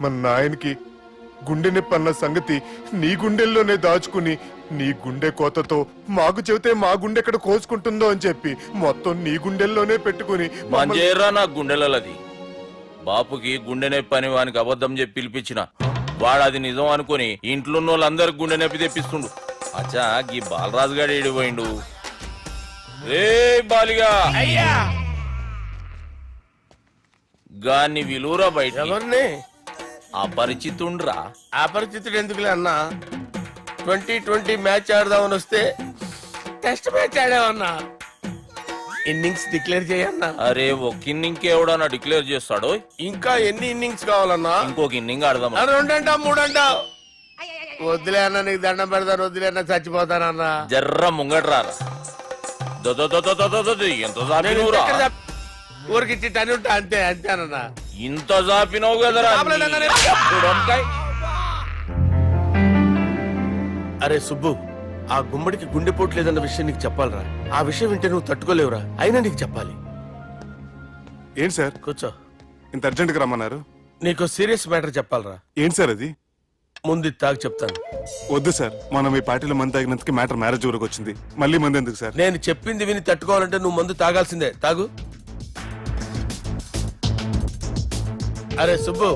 మన నాయనకి గుండె నొప్పి అన్న సంగతి నీ గుండెల్లోనే దాచుకుని నీ గుండె కోతతో మాకు చెబితే మా గుండె ఎక్కడ కోసుకుంటుందో అని చెప్పి మొత్తం నీ గుండెల్లోనే పెట్టుకుని మంజేరా నా గుండెలది. బాపుకి గుండె నొప్పి అని వానికి అబద్ధం చెప్పి పిలిపించిన వాడు అది నిజం అనుకుని ఇంట్లో వాళ్ళందరికి గుండె నొప్పి తెప్పిస్తుండు. అచ్చా గీ బాలరాజు గారు ఏడిపోయిండు. రే బాలిగా అయ్యా గాన్ని విలువరా బయట. ఎవరిని? అపరిచితుండ్రా. అపరిచితుడు ఎందుకులే అన్నా? 2020 మ్యాచ్ ఆడదామని వస్తే టెస్ట్ మ్యాచ్ ఆడామన్నా. ఇన్నింగ్స్ డిక్లేర్ చేయన్నా. అరే ఒక ఇన్నింగ్ ఎవడన్నా డిక్లేర్ చేస్తాడు? ఇంకా ఎన్ని ఇన్నింగ్స్ కావాలన్నా? ఇంకొక ఇన్నింగ్ ఆడదాం. 2 అంటావు 3 అంటావు. వద్దులే అన్న, నీకు దండం పెడతాను. వద్దులే అన్న, చచ్చిపోతానన్నా. జర్ర ముంగట్రా. ఎంత జాపినవురా? ఊరికిచ్చి టని ఉంటా అంతే అంతేనన్నా. ఇంత జాపినవు కదరా. అరే సుబ్బు, ఆ గుమ్మడికి గుండెపోటు లేదన్న విషయం నీకు చెప్పాలరా. ఆ విషయం వింటే నువ్వు తట్టుకోలేవురా. అయినా నీకు చెప్పాలి. ఏంటి సార్ కూర్చో. ఇంత అర్జెంట్ గా రమ్మన్నారు? నీకు సీరియస్ మ్యాటర్ చెప్పాలరా. ఏంటి సార్ అది? ముందు తాగు చెప్తాను. వద్దు సార్, మనం ఈ పార్టీలో మంది తాగినందుకు మ్యాటర్ మ్యారేజ్ వరకు వచ్చింది. మళ్ళీ మంది ఎందుకు సార్? నేను చెప్పింది విని తట్టుకోవాలంటే నువ్వు మందు తాగాల్సిందే. తాగు. అరే సుబ్బు,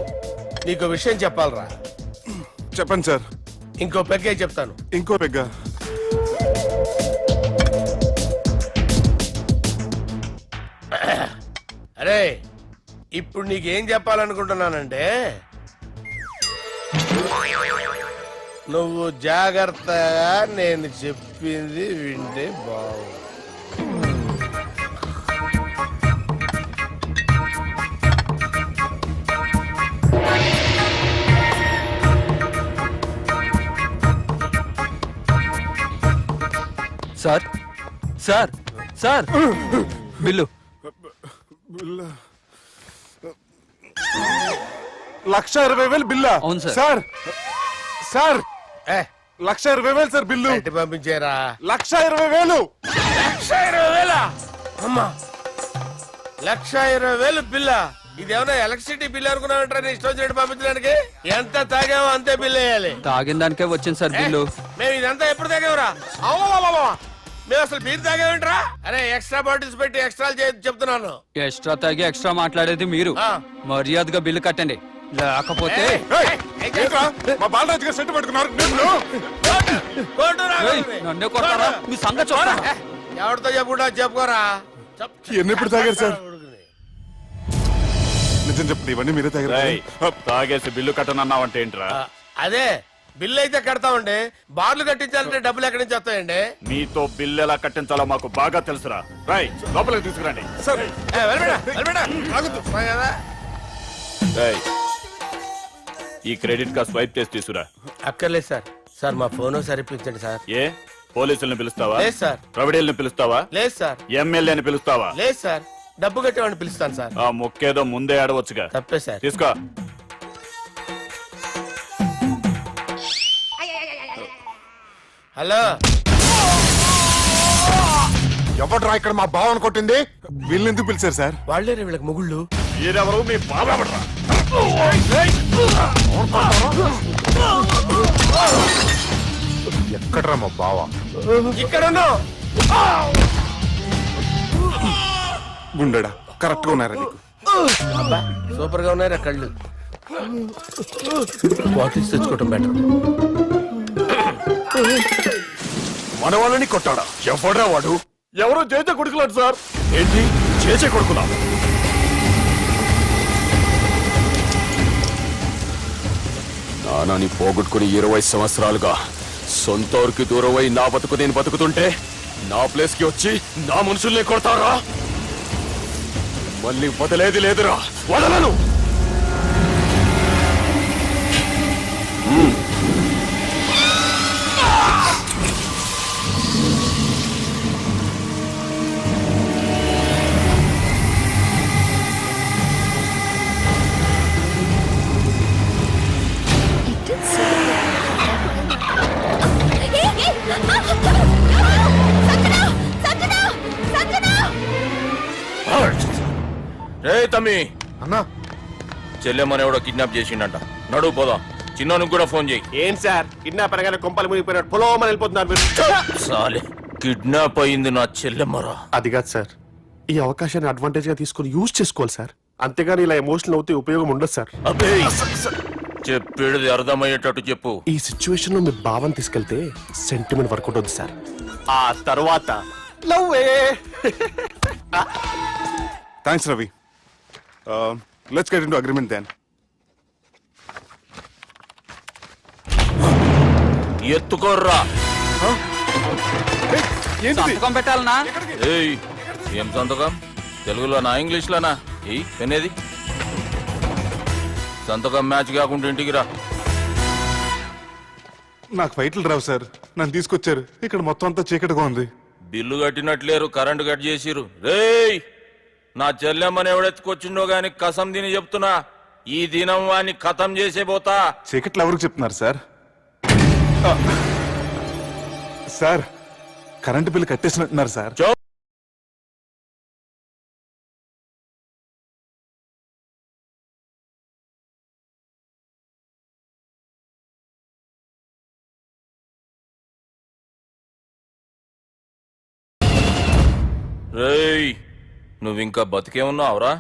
నీకు విషయం చెప్పాలరా. చెప్పండి సార్. ఇంకో పెగ్గే చెప్తాను. ఇంకో పెగ్గా? అరే ఇప్పుడు నీకేం చెప్పాలనుకుంటున్నానంటే, నువ్వు జాగ్రత్తగా నేను చెప్పింది వింటే బాగుంది. Sir sir sir bill. 1,20,000 బిల్లా? అవును సార్. సార్ సార్ ఏ 1,20,000 సార్ బిల్లు. బయట పంపించేరా. 1,20,000. 1,20,000 అమ్మా, 1,20,000 బిల్ల. ఇదేమన్నా ఎలక్ట్రిసిటీ బిల్ అనుకున్నామంటారా? నీ ఇష్టం వచ్చినట్టు పంపించడానికి. ఎంత తాగామో అంతే బిల్ వేయాలి. తాగిన దానికే వచ్చింది సార్ బిల్లు. మేము ఇదంతా ఎప్పుడు తాగామరా? మేము అసలు బీర్ తాగామేంట్రా? అరే ఎక్స్ట్రా బాటిల్స్ పెట్టి ఎక్స్ట్రా చెప్తున్నాను. ఎక్స్ట్రా తాగి ఎక్స్ట్రా మాట్లాడేది మీరు. మర్యాదగా బిల్లు కట్టండి, లేకపోతే మా బాలరాజు గారు సెట్ పెట్టుకున్నారు. నన్నే కొడతారా? మీ సంగతి చూడరా. ఎవరితో చెప్పుకుంటా చెప్పుకోరా. ఎన్నెప్పుడు తాగారు సార్? నిజం చెప్పండి, ఇవన్నీ మీరే తాగారు? తాగేసి బిల్లు కట్టనన్నావంటే ఏంట్రా? అదే బిల్లు అయితే కడతామండి. బార్లు కట్టించాలంటే డబ్బులు ఎక్కడి నుంచి వస్తాయండి? నీతో బిల్లు ఎలా కట్టించాలో మాకు బాగా తెలుసురా. రై లోపలికి తీసుకురండి. రేయ్, ఈ క్రెడిట్ కార్డ్ స్వైప్ చేసి తీసుకురా. అక్కర్లేదు సార్. సార్ మా ఫోన్ ఒకసారి ఇప్పించండి సార్. ఏ పోలీసుల్ని పిలుస్తావా? లేదు సార్. ప్రొవిడీల్ని పిలుస్తావా? లేదు సార్. ఎమ్మెల్యేని పిలుస్తావా? లేదు సార్. డబ్బు కట్టేవాడిని పిలుస్తాను సార్. ఆ ముక్కేదో ముందే ఆడవచ్చుగా. తప్పే సార్. తీసుకో. హలో, ఎవడ్రా ఇక్కడ మా బావని కొట్టింది? వీళ్ళు ఎందుకు పిలిచారు సార్? వాళ్ళేరే వీళ్ళకి మొగుళ్ళు. మీరెవరు? మీ బాబా. ఎక్కడ్రా మా బావ? ఇక్కడ ఉన్నావు. గుండెడా కరెక్ట్ గా ఉన్నారా నీకు? అబ్బా సూపర్ గా ఉన్నారా కళ్ళు. బాటిల్స్ తెచ్చుకోవటం బెటర్. మన వాళ్ళని కొట్టాడా? ఎవడ్రా వాడు? ఎవరో చేచే కొడుకులాడు సార్. ఏంటి చేచే కొడుకులా? నానాని పోగొట్టుకుని 20 సంవత్సరాలుగా సొంత ఊరికి దూరమై నా బతుకు నేను బతుకుతుంటే నా ప్లేస్ కి వచ్చి నా మనుషుల్ని కొడతారా? మళ్ళీ వదిలేది లేదురా, వదలను. రే తమ్మి, అన్నా చెల్లెమ్మని ఎవడో కిడ్నాప్ చేసిండంట. నడువు పోదాం. చిన్నోనికి కూడా ఫోన్ చేయి. ఏంటి సార్ కిడ్నాప్ అనగానే కొంపలు మునిగిపోయినట్టు పొలం వెళ్ళిపోతున్నారు మీరు. సాలే, కిడ్నాప్ అయింది నా చెల్లెమ్మరా. అది కాదు సార్, ఈ అవకాశాన్ని అడ్వాంటేజ్ గా తీసుకొని యూజ్ చేసుకోవాలి సార్. అంతేగాని ఇలా ఎమోషనల్ అవుతే ఉపయోగం ఉండదు సార్. అబ్బే, చెప్పేది అర్థమయ్యేటట్టు చెప్పు. ఈ సిచ్యువేషన్ లో మీ భావం తీసుకెళ్తే సెంటిమెంట్ వర్కౌట్ అవుతుంది సార్. ఆ తర్వాత love. Thanks, Ravi. Let's get into agreement then. ఎత్తుకోర్రా. సంతకం పెట్టాలనా? ఏయ్, ఏం సంతకం? తెలుగులోనా ఇంగ్లీష్లోనా? ఏయ్ పెనేది. సంతకం మ్యాచ్ కాకుండా ఇంటికి రా. నాకు ఫైట్లు రావు సార్, నన్ను తీసుకొచ్చారు. ఇక్కడ మొత్తం అంతా చీకటిగా ఉంది. బిల్లు కట్టినట్లేరు, కరెంటు కట్ చేసిరు. రేయ్, నా చెల్లెమ్మని ఎవడెత్తుకొచ్చిండో గాని కసం తిని చెప్తున్నా, ఈ దినం వాణ్ణి ఖతం చేసే పోతా. చీకట్లు ఎవరికి చెప్తున్నారు సార్? సార్, కరెంటు బిల్లు కట్టేసినట్టున్నారు సార్. చో రేయ్, నువ్వింకా బతికే ఉన్నావురా?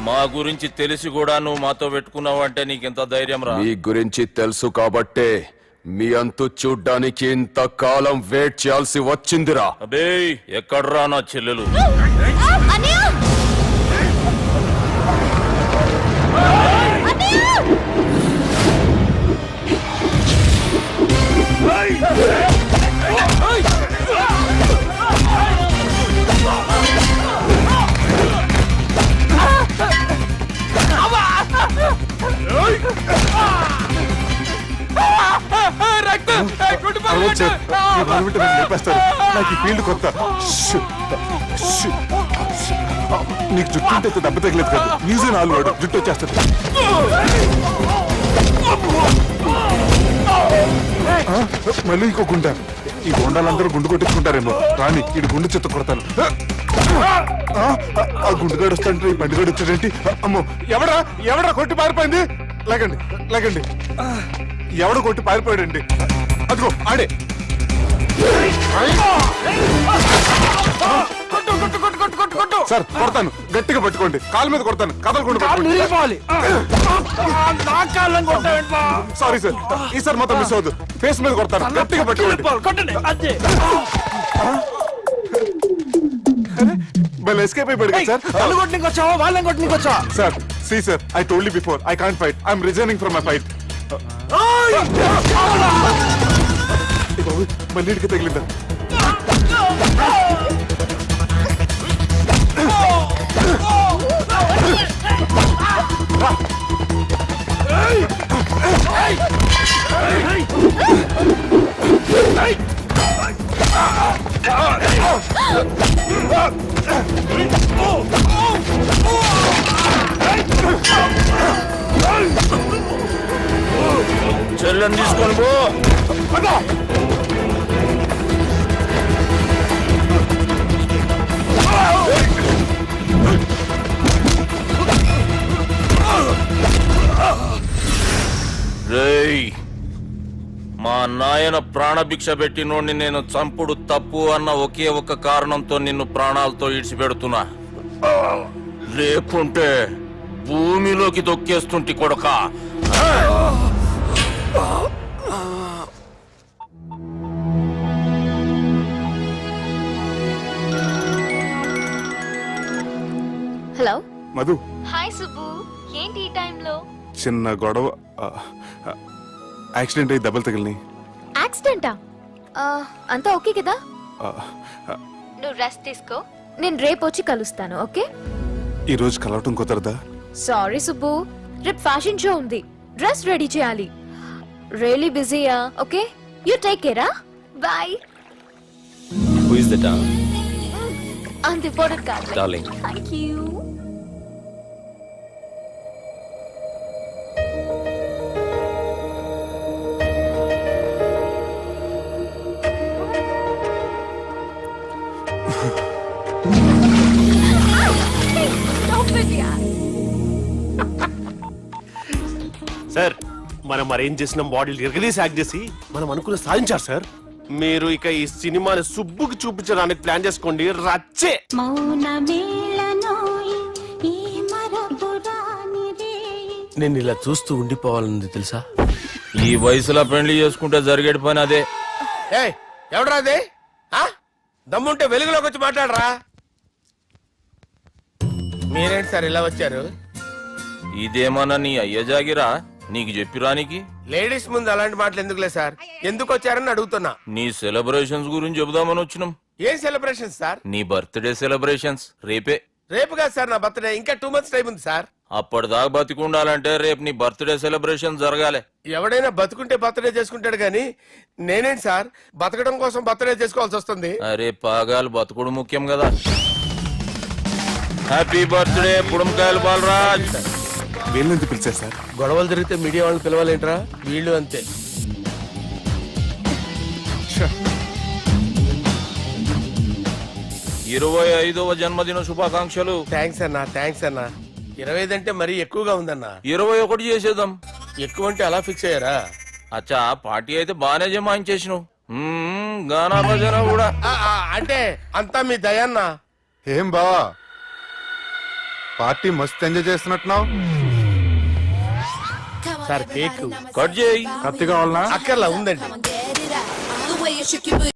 మా గురించి తెలిసి కూడా నువ్వు మాతో పెట్టుకున్నావు అంటే నీకెంత ధైర్యం రా? మీ గురించి తెలుసు కాబట్టే మీ అంతు చూడ్డానికి ఇంతకాలం వెయిట్ చేయాల్సి వచ్చిందిరా. అబే, ఎక్కడ్రా నా చెల్లెలు? అరవద్దు సార్, ఈ గవర్నమెంట్ నన్ను లేపేస్తారు. నాకు ఈ ఫీల్డ్ కొత్త. Shoe, shoe, shoe. నీకు జుట్టు ఉంటే దెబ్బ తగిలేదు కదా, మ్యూజియం ఆలు వాడు జుట్టు వచ్చేస్తాడు. మళ్ళీ ఇంకో గుండ. ఈ గుండాలందరూ గుండు కొట్టించుకుంటారేమో. రాని ఈ గుండు చెత్త కొడతాను. ఆ గుండుగాడు వస్తాంటే ఈ బండిగాడు వచ్చాడేంటి? అమ్మో, ఎవడా ఎవడా కొట్టి పారిపోయింది? లేకండి లేకండి. ఎవడ కొట్టి పారిపోయాడండి? అదిగో ఆడే. సార్ కొడతాను, గట్టిగా పట్టుకోండి. కాలు మీద కొడతాను, కదలకుండా సారీ సార్, ఈసారి మొత్తం మిస్ అవుతుంది. ఫేస్ మీద కొడతాను, గట్టిగా పట్టుకోండి. మళ్ళీ ఎస్కేప్ అయిపోయాడు sir. Sir see sir, I told you before, I can't fight. I'm resigning from my fight. మళ్ళీ ఇడికి తగిలిందా? చెల్లెని తీసుకొని పో. రేయ్, మా నాయన ప్రాణభిక్ష పెట్టినోడిని నేను చంపుడు తప్పు అన్న ఒకే ఒక కారణంతో నిన్ను ప్రాణాలతో ఇడిచిపెడుతున్నా. లేకుంటే భూమిలోకి తొక్కేస్తుంటి కొడక. హలో మధు, హాయ్ సుబ్బు, ఏంటి ఈ టైంలో? చిన్న గొడవ. యాక్సిడెంట్ అయ్యి దెబ్బలు తగిలినాయి. యాక్సిడెంటా? అంతా ఓకే కదా? నువ్వు రెస్ట్ తీసుకో, నేను రేపు వచ్చి కలుస్తాను. ఓకే? ఈ రోజు కలవటం కుదరదా? సారీ సుబ్బు, రేపు ఫ్యాషన్ షో ఉంది, డ్రెస్ రెడీ చేయాలి. రియలీ బిజీయా? Okay, you take care. Bye. Who is that? అంత ఇంపార్టెంట్ కాదు. Darling. Thank you. Stop it, yeah. Sir మనం అరేంజ్ చేసిన బాడీలు ఎరగదీసి యాక్ట్ చేసి మనం అనుకున్న సాధించారు సార్. మీరు ఇక ఈ సినిమాని సుబ్బుకి చూపించడానికి ప్లాన్ చేసుకోండి. రచ్చే. నేను ఇలా చూస్తూ ఉండిపోవాలని తెలుసా? ఈ వయసులో పెళ్లి చేసుకుంటే జరిగేటి పని అదే. ఏయ్ ఎవడరా అది? ఆ? దమ్ముంటే వెలుగులోకి వచ్చి మాట్లాడరా. మీరేంటి సార్ ఇలా వచ్చారు? ఇదేమన్నా నీ అయ్య జాగిరా నీకు చెప్పిరానికి? లేడీస్ ముందు అలాంటి మాటలు ఎందుకులే సార్, ఎందుకు వచ్చారని అడుగుతున్నా. నీ సెలబ్రేషన్స్ గురించి చెబుదామని వచ్చినాం. ఏం సెలబ్రేషన్ సార్? నీ బర్త్డే సెలబ్రేషన్స్ రేపే. రేపు కాదు సార్ నా బర్త్డే, ఇంకా 2 months టైం ఉంది సార్. అప్పటిదాకా బతికుండాలంటే రేపు నీ బర్త్డే సెలబ్రేషన్ జరగాలి. ఎవడైనా బతుకుంటే బర్త్డే చేసుకుంటాడు గాని నేనేంటి సార్ బతకడం కోసం బర్త్డే చేసుకోవాల్సి వస్తుంది? అరే పాగాలు బతుకుడు ముఖ్యం కదా. హ్యాపీ బర్త్డే పుడంకాయలు బాలరాజ్. వీళ్ళని పిలిచారు సార్. గొడవలు జరిగితే మీడియా వాళ్ళని పిలవాలేంట్రా? వీళ్ళు అంతే. 25వ జన్మదిన శుభాకాంక్షలు. థ్యాంక్స్ అన్నా, థ్యాంక్స్ అన్నా. 25 అంటే మరీ ఎక్కువగా ఉందన్నా. 21 చేసేద్దాం. ఎక్కువ అంటే అలా ఫిక్స్ అయ్యారా? అచ్చా పార్టీ అయితే బానే జమాయించేసినావు. గానా భజన కూడా. అంటే అంతా మీ దయన్నా. ఏం బావా పార్టీ మస్తు ఎంజాయ్ చేస్తున్నట్టున్నావు. సార్ కేక్ కట్ చేయి. కత్తి కావాలనా? అక్కర్లా ఉందండి.